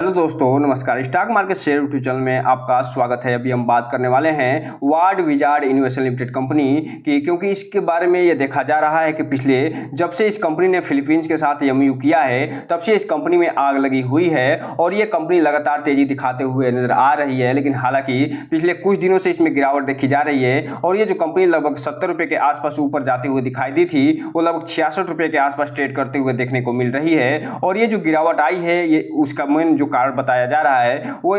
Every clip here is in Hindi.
हेलो दोस्तों, नमस्कार। Stock market share YouTube channel में आपका स्वागत है। अभी हम बात करने वाले हैं ward wizard investment limited company की, क्योंकि इसके बारे में ये देखा जा रहा है कि पिछले जब से इस कंपनी ने फिलीपींस के साथ एमओयू किया है तब से इस कंपनी में आग लगी हुई है और ये कंपनी लगातार तेजी दिखाते हुए नजर आ रही है। लेकिन हालांकि पिछले कुछ दिनों से इसमें गिरावट देखी जा रही है और ये जो कंपनी लगभग 70 रुपए के आसपास ऊपर जाती हुई दिखाई दी थी वो लगभग 66 रुपए के आसपास ट्रेड करते हुए देखने को मिल रही है। और ये जो गिरावट आई है ये उसका मेन जो कारण बताया जा रहा है वो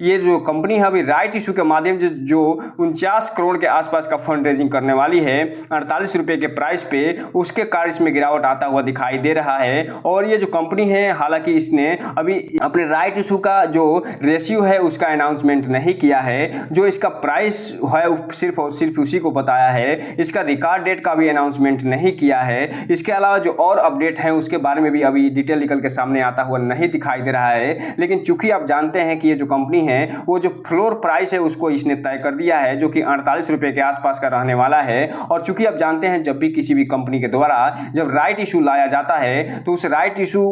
ये जो कंपनी है अभी राइट इशू के माध्यम से जो 49 करोड़ के आसपास का फंड रेजिंग करने वाली है 48 रुपए के प्राइस पे, उसके कारण इसमें गिरावट आता हुआ दिखाई दे रहा है। और ये जो कंपनी है हालांकि इसने अभी अपने राइट इशू का जो रेशियो है उसका अनाउंसमेंट नहीं किया है, जो इसका प्राइस है सिर्फ और सिर्फ उसी को बताया है। इसका रिकॉर्ड डेट का भी अनाउंसमेंट नहीं किया है। इसके अलावा जो और अपडेट है उसके बारे में भी अभी डिटेल निकल के सामने आता हुआ नहीं दिखाई दे रहा है। लेकिन चूंकि आप जानते हैं कि ये जो कंपनी है वो जो फ्लोर प्राइस है उसको इसने तय कर दिया है जो कि 48 रुपए के आसपास का रहने वाला है। और चूंकि आप जानते हैं जब भी किसी भी कंपनी के द्वारा जब राइट इशू लाया जाता है तो उस राइट इशू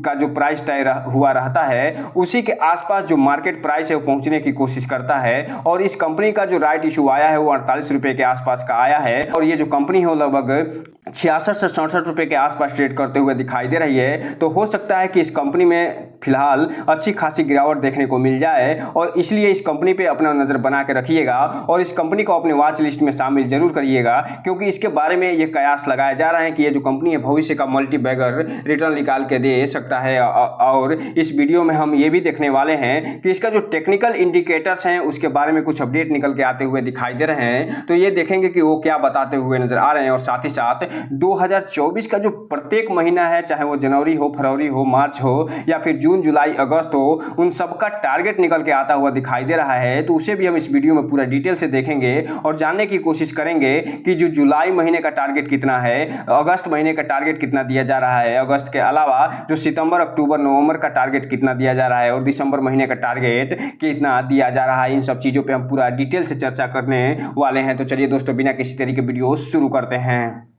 का जो प्राइस तय हुआ रहता है उसी के आसपास जो मार्केट प्राइस है वो पहुंचने की कोशिश करता है। और इस कंपनी का जो राइट इशू आया है वो 48 रुपए के आसपास का आया है और ये जो कंपनी है लगभग 66 से 67 रुपए के आसपास ट्रेड करते हुए दिखाई दे रही है। तो हो सकता है कि इस कंपनी में फिलहाल अच्छी खासी गिरावट देखने को मिल जाए और इसलिए इस कंपनी पे अपना नजर बना के रखिएगा और इस कंपनी को अपने वॉच लिस्ट में शामिल जरूर करिएगा, क्योंकि इसके बारे में ये कयास लगाया जा रहा है कि ये जो कंपनी है भविष्य का मल्टी बैगर रिटर्न निकाल के दे सकता है। और इस वीडियो में हम ये भी देखने वाले हैं कि इसका जो टेक्निकल इंडिकेटर्स हैं उसके बारे में कुछ अपडेट निकल के आते हुए दिखाई दे रहे हैं। तो ये देखेंगे कि वो क्या बताते हुए नजर आ रहे हैं। और साथ ही साथ 2024 का जो प्रत्येक महीना है, चाहे वो जनवरी हो, फरवरी हो, मार्च हो या फिर जून, जुलाई, अगस्त हो, उन सबका टारगेट निकल के आता हुआ दिखाई दे रहा है। तो उसे भी हम इस वीडियो में पूरा डिटेल से देखेंगे और जानने की कोशिश करेंगे कि जो जुलाई महीने का टारगेट कितना है, अगस्त महीने का टारगेट कितना दिया जा रहा है, अगस्त के अलावा जो सितंबर, अक्टूबर, नवंबर का टारगेट कितना दिया जा रहा है और दिसंबर महीने का टारगेट कितना दिया जा रहा है। इन सब चीजों पे हम पूरा डिटेल से चर्चा करने वाले हैं। तो चलिए दोस्तों, बिना किसी तरीके वीडियो शुरू करते हैं।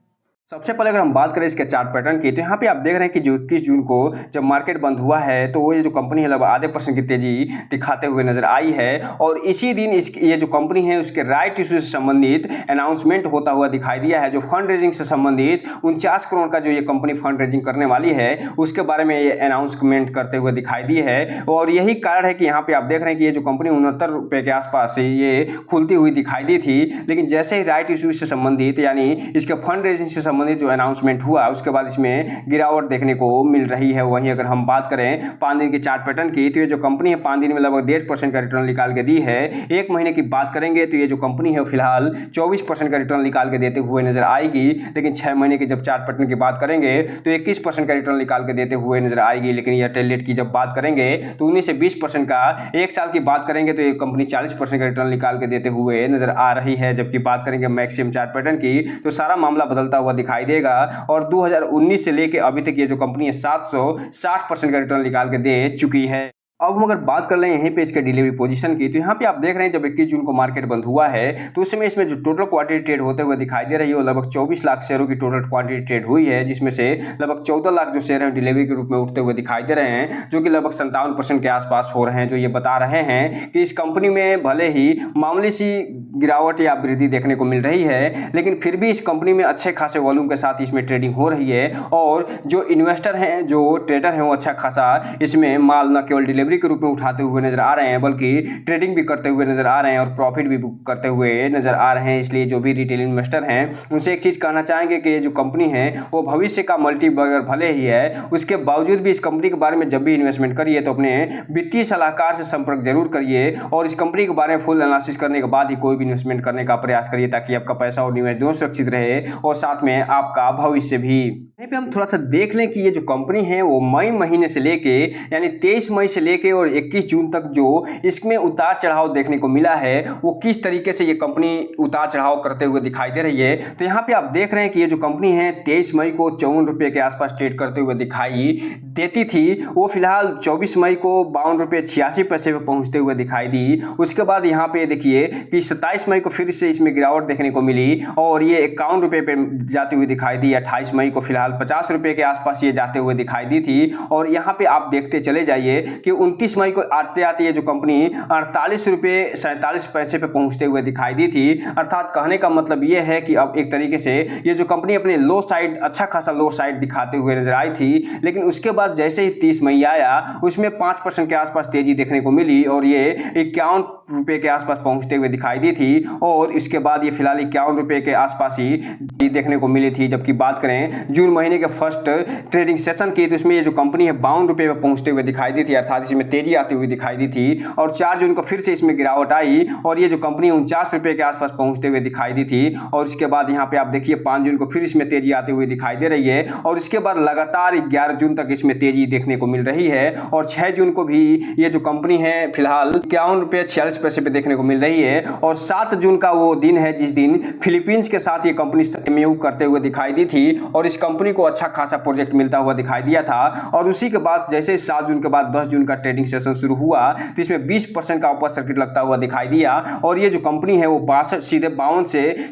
सबसे पहले अगर हम बात करें इसके चार्ट पैटर्न की, तो यहाँ पे आप देख रहे हैं कि जो 21 जून को जब मार्केट बंद हुआ है तो वो ये जो कंपनी है लगभग आधे % की तेजी दिखाते हुए नजर आई है। और इसी दिन ये जो कंपनी है उसके राइट इशू से संबंधित अनाउंसमेंट होता हुआ दिखाई दिया है। जो फंड रेजिंग से संबंधित 49 करोड़ का जो ये कंपनी फंड रेजिंग करने वाली है उसके बारे में ये अनाउंसमेंट करते हुए दिखाई दी है। और यही कारण है कि यहाँ पे आप देख रहे हैं कि ये जो कंपनी 69 रुपए के आसपास से ये खुलती हुई दिखाई दी थी। लेकिन जैसे ही राइट इशू से संबंधित यानी इसके फंड रेजिंग से संबंधित जो अनाउंसमेंट हुआ उसके बाद इसमें गिरावट देखने को मिल रही है। वहीं अगर हम बात करें 5 दिन के चार्ट पैटर्न की, तो ये जो कंपनी है 5 दिन में लगभग 1.5% का रिटर्न निकाल के दी है। एक महीने की बात करेंगे तो ये जो कंपनी है फिलहाल 24% का रिटर्न निकाल के देते हुए नजर आएगी। लेकिन 6 महीने की जब चार्ट पैटर्न की बात करेंगे तो 21% का रिटर्न निकाल के देते हुए नजर आएगी। लेकिन एयरटेल रेट की जब बात करेंगे तो 19 से 20% का, एक साल की बात करेंगे तो ये कंपनी 40% का रिटर्न निकाल के देते हुए नजर आ रही है। जबकि बात करेंगे मैक्सिमम चार्ट पैटर्न की तो सारा मामला बदलता हुआ दिखाई देगा। और 2019 से लेके अभी तक ये जो कंपनी है 760% का रिटर्न निकाल के दे चुकी है। अब हम अगर बात कर लें यहीं पे इसके डिलीवरी पोजीशन की, तो यहाँ पे आप देख रहे हैं जब 21 जून को मार्केट बंद हुआ है तो उस समय इसमें जो टोटल क्वांटिटी ट्रेड होते हुए दिखाई दे रही है वो लगभग 24 लाख शेयरों की टोटल क्वांटिटी ट्रेड हुई है, जिसमें से लगभग 14 लाख जो शेयर हैं डिलीवरी के रूप में उठते हुए दिखाई दे रहे हैं, जो कि लगभग 57% के आसपास हो रहे हैं। जो ये बता रहे हैं कि इस कंपनी में भले ही मामूली सी गिरावट या वृद्धि देखने को मिल रही है, लेकिन फिर भी इस कंपनी में अच्छे खासे वॉल्यूम के साथ इसमें ट्रेडिंग हो रही है। और जो इन्वेस्टर हैं, जो ट्रेडर हैं, वो अच्छा खासा इसमें माल न केवल डिलीवरी के रूप में उठाते हुए नजर आ रहे हैं बल्कि ट्रेडिंग भी करते हुए नजर आ रहे हैं और प्रॉफिट भी बुक करते हुए नजर आ रहे हैं। इसलिए जो भी रिटेल इन्वेस्टर हैं उनसे एक चीज कहना चाहेंगे कि ये जो कंपनी है वो भविष्य का मल्टी बैगर भले ही है, उसके बावजूद भी इस कंपनी के बारे में जब भी इन्वेस्टमेंट करिए तो अपने वित्तीय सलाहकार से संपर्क जरूर करिए और इस कंपनी के बारे में फुल एनालिसिस करने के बाद ही कोई भी इन्वेस्टमेंट करने का प्रयास करिए, ताकि आपका पैसा और निवेश दोनों सुरक्षित रहे और साथ में आपका भविष्य भी। यहीं पे हम थोड़ा सा देख लें कि ये जो कंपनी है वो मई महीने से लेके यानी 23 मई से लेके और 21 जून तक जो इसमें उतार चढ़ाव देखने को मिला है वो किस तरीके से ये कंपनी उतार चढ़ाव करते हुए दिखाई दे रही है। तो यहाँ पे आप देख रहे हैं कि ये जो कंपनी है 23 मई को 54 रुपए के आसपास ट्रेड करते हुए दिखाई देती थी, वो फिलहाल 24 मई को 52 रुपये 86 पैसे पे पहुंचते हुए दिखाई दी। उसके बाद यहाँ पे देखिए कि 27 मई को फिर से इसमें गिरावट देखने को मिली और ये 51 रुपये पे जाती हुई दिखाई दी। 28 मई को फिलहाल फिलहाल 50 रुपये के आसपास ये जाते हुए दिखाई दी थी। और यहाँ पे आप देखते चले जाइए कि 29 मई को आते आते ये जो कंपनी 48 रुपये 47 पैसे पे पहुंचते हुए दिखाई दी थी। अर्थात कहने का मतलब ये है कि अब एक तरीके से ये जो कंपनी अपने लो साइड, अच्छा खासा लो साइड दिखाते हुए नजर आई थी, लेकिन उसके बाद जैसे ही 30 मई आया उसमें 5% के आसपास तेजी देखने को मिली और ये 51 रुपये के आसपास पहुंचते हुए दिखाई दी थी। और इसके बाद ये फिलहाल 51 रुपये के आसपास ही देखने को मिली थी। जबकि बात करें जून महीने के फर्स्ट ट्रेडिंग सेशन की तो इसमें ये जो कंपनी है 52 रुपये पर पहुंचते हुए दिखाई दी थी, अर्थात इसमें तेजी आती हुई दिखाई दी थी। और 4 जून को फिर से इसमें गिरावट आई और ये जो कंपनी 49 रुपये के आसपास पहुंचते हुए दिखाई दी थी। और इसके बाद यहाँ पे आप देखिए 5 जून को फिर इसमें तेजी आती हुई दिखाई दे रही है और इसके बाद लगातार 11 जून तक इसमें तेजी देखने को मिल रही है। और 6 जून को भी ये जो कंपनी है फिलहाल 51 रुपये 46 पैसे पे देखने को मिल रही है। और 7 जून का वो दिन है जिस दिन फिलीपींस के साथ ये कंपनी एमओयू करते हुए दिखाई दी थी और इस कंपनी को अच्छा खासा प्रोजेक्ट मिलता हुआ दिखाई दिया था। और उसी के बाद जैसे 7 जून के बाद 10 जून का ट्रेडिंग सेशन शुरू हुआ तो इसमें 20% का अपर सर्किट लगता हुआ दिखाई दिया और ये जो कंपनी है वो 52 से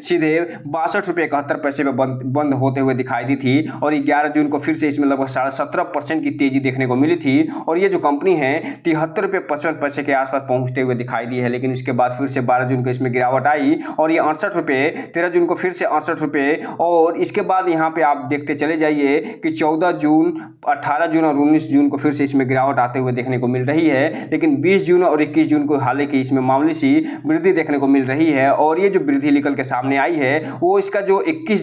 सीधे 62 रुपये 71 पैसे पे बंद होते हुए दिखाई दी थी। और 11 जून को फिर से इसमें लगभग 17.5% की तेजी देखने को मिली थी और ये जो कंपनी है 73 रुपये 55 पैसे के आसपास पहुंचते हुए दिखाई दी है। लेकिन इसके बाद फिर से 12 जून को इसमें गिरावट आई और ये 68 रुपये, 13 जून को फिर से 68 रुपये। और इसके बाद यहाँ पे आप देखते चले जाइए कि 14 जून, 18 जून और 19 जून को फिर से इसमें गिरावट आते हुए देखने को मिल रही है। लेकिन 20 जून और 21 जून को हालांकि इसमें मामूली सी वृद्धि देखने को मिल रही है। और ये जो वृद्धि निकल के सामने आई है वो इसका जो 21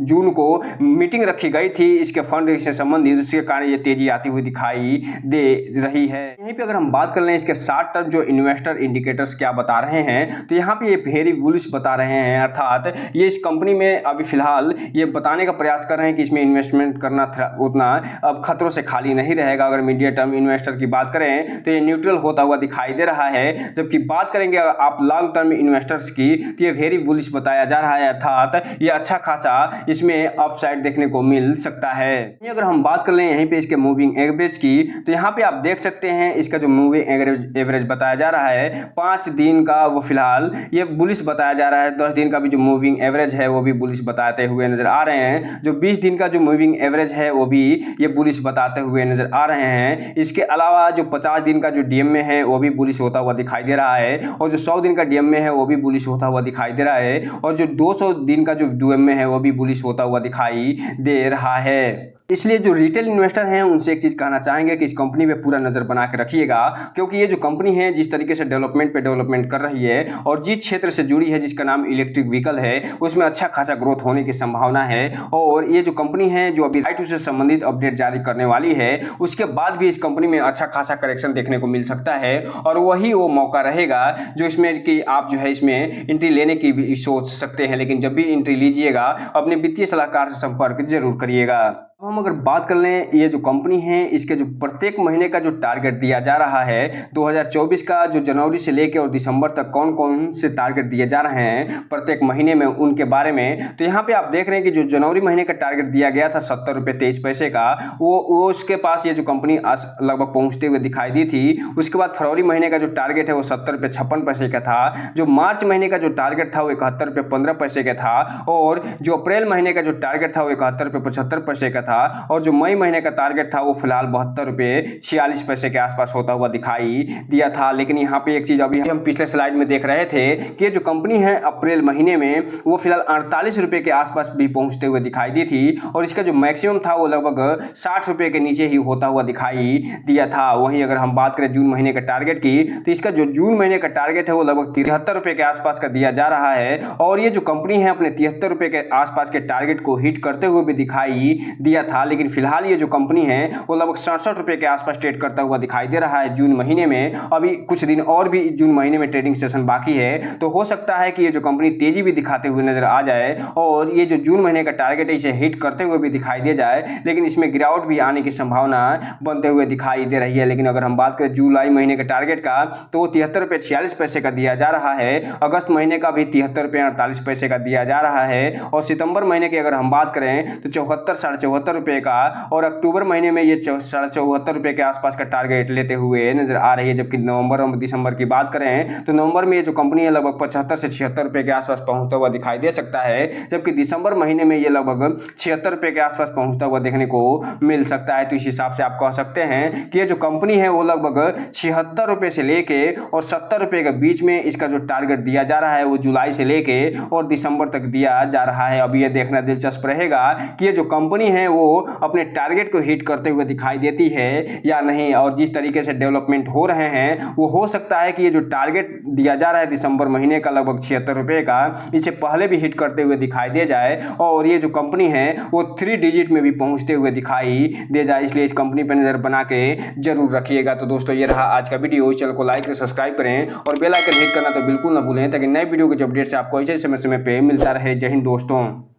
जून को मीटिंग रखी गई थी इसके फंड से संबंधित, उसके कारण ये तेजी आती हुई दिखाई दे रही है। यहीं पे अगर हम बात कर लें इसके शॉर्ट टर्म जो इन्वेस्टर इंडिकेटर्स क्या बता रहे हैं तो यहाँ पे ये वेरी बुलिश बता रहे हैं, अर्थात ये इस कंपनी में अभी फिलहाल ये बताने का प्रयास कर रहे हैं कि इसमें इन्वेस्टमेंट करना उतना अब खतरों से खाली नहीं रहेगा। अगर मीडियम टर्म इन्वेस्टर की बात करें तो ये न्यूट्रल होता हुआ दिखाई दे रहा है। जबकि बात करेंगे आप लॉन्ग टर्म इन्वेस्टर्स की तो ये वेरी बुलिश बताया जा रहा है, अर्थात ये अच्छा खासा इसमें अपसाइड देखने को मिल सकता है। अगर हम बात कर लें यहीं पे इसके मूविंग एवरेज की तो यहाँ पे आप देख सकते हैं इसका जो मूविंग एवरेज बताया जा रहा है 5 दिन का वो फिलहाल ये बुलिश बताया जा रहा है। 10 दिन का भी जो मूविंग एवरेज है वो भी बुलिश बताते हुए नजर आ रहे हैं। जो 20 दिन का जो मूविंग एवरेज है वो भी ये बुलिश बताते हुए नजर आ रहे हैं। इसके अलावा जो 50 दिन का जो डीएम में है वो भी बुलिश होता हुआ दिखाई दे रहा है और जो 100 दिन का डीएम में है वो भी बुलिश होता हुआ दिखाई दे रहा है और जो 200 दिन का जो डीएम में है वो भी बुलिश होता हुआ दिखाई दे रहा है। इसलिए जो रिटेल इन्वेस्टर हैं उनसे एक चीज़ कहना चाहेंगे कि इस कंपनी पे पूरा नज़र बना के रखिएगा, क्योंकि ये जो कंपनी है जिस तरीके से डेवलपमेंट पे डेवलपमेंट कर रही है और जिस क्षेत्र से जुड़ी है जिसका नाम इलेक्ट्रिक व्हीकल है उसमें अच्छा खासा ग्रोथ होने की संभावना है। और ये जो कंपनी है जो अभी राइट से संबंधित अपडेट जारी करने वाली है उसके बाद भी इस कंपनी में अच्छा खासा करेक्शन देखने को मिल सकता है और वही वो मौका रहेगा जो इसमें कि आप जो है इसमें एंट्री लेने की भी सोच सकते हैं। लेकिन जब भी एंट्री लीजिएगा अपने वित्तीय सलाहकार से संपर्क जरूर करिएगा। हम अगर बात कर लें ये जो कंपनी है इसके जो प्रत्येक महीने का जो टारगेट दिया जा रहा है 2024 का जो जनवरी से लेकर और दिसंबर तक कौन कौन से टारगेट दिए जा रहे हैं प्रत्येक महीने में उनके बारे में, तो यहाँ पे आप देख रहे हैं कि जो जनवरी महीने का टारगेट दिया गया था 70 रुपये 23 पैसे का वो उसके पास ये जो कंपनी लगभग पहुँचते हुए दिखाई दी थी। उसके बाद फरवरी महीने का जो टारगेट है वो 70 रुपये 56 पैसे का था। जो मार्च महीने का जो टारगेट था वो 71 रुपये 15 पैसे का था और जो अप्रैल महीने का जो टारगेट था वो 71 रुपये 75 पैसे का था और जो मई महीने का टारगेट था वो फिलहाल 72 रुपये 46 पैसे के आसपास होता हुआ दिखाई दिया था। लेकिन यहाँ पे एक चीज अभी हम पिछले स्लाइड में देख रहे थे कि जो कंपनी है अप्रैल महीने में वो फिलहाल 48 रुपये के आसपास भी पहुंचते हुए दिखाई दी थी और इसका जो मैक्सिमम था वो लगभग 60 रुपये के नीचे ही होता हुआ दिखाई दिया था। वहीं अगर हम बात करें जून महीने के टारगेट की तो इसका जो जून महीने का टारगेट है वो लगभग 73 रुपये के आसपास का दिया जा रहा है और ये जो कंपनी है अपने 73 रुपये के आसपास के टारगेट को हिट करते हुए भी दिखाई दिया था। लेकिन फिलहाल ये जो कंपनी है वो लगभग 67 रुपये के आसपास ट्रेड करता हुआ दिखाई दे रहा है जून महीने में। अभी कुछ दिन और भी जून महीने में ट्रेडिंग सेशन बाकी है तो हो सकता है कि ये जो कंपनी तेजी भी दिखाते हुए नजर आ जाए और ये जो जून महीने का टारगेट है इसे हिट करते हुए भी दिखाई दे जाए, लेकिन इसमें गिरावट भी आने की संभावना बनते हुए दिखाई दे रही है। लेकिन अगर हम बात करें जुलाई महीने के टारगेट का तो वो 73 रुपये 46 पैसे का दिया जा रहा है। अगस्त महीने का भी 73 रुपये 48 पैसे का दिया जा रहा है और सितंबर महीने की अगर हम बात करें तो 74 साढ़े रुपये का, और अक्टूबर महीने में ये 74 रुपये के आसपास का टारगेट लेते हुए नजर आ रही है। जबकि नवंबर और दिसंबर की बात करें तो नवंबर में ये जो कंपनी है लगभग 75 से 76 रुपये के आसपास पहुंचता हुआ दिखाई दे सकता है, जबकि दिसंबर महीने में ये लगभग 76 रुपये के आसपास पहुंचता हुआ देखने को मिल सकता है। तो इस हिसाब से आप कह सकते हैं कि ये जो कंपनी है वो लगभग 76 रुपये से लेके और 70 रुपये के बीच में इसका जो टारगेट दिया जा रहा है वो जुलाई से लेके और दिसंबर तक दिया जा रहा है। अब ये देखना दिलचस्प रहेगा कि ये जो कंपनी है वो अपने टारगेट को हिट करते हुए दिखाई देती है या नहीं, और जिस तरीके से डेवलपमेंट हो रहे हैं वो हो सकता है कि ये जो टारगेट दिया जा रहा है दिसंबर महीने का लगभग 76 रुपये का, इसे पहले भी हिट करते हुए दिखाई दे जाए और ये जो कंपनी है वो 3 डिजिट में भी पहुंचते हुए दिखाई दे जाए। इसलिए इस कंपनी पर नजर बना के जरूर रखिएगा। तो दोस्तों ये रहा आज का वीडियो। चैनल को लाइक और सब्सक्राइब करें और बेल आइकन हिट करना तो बिल्कुल ना भूलें, ताकि नए वीडियो के अपडेट्स आपको ऐसे समय समय पे मिलता रहे। जय हिंद दोस्तों।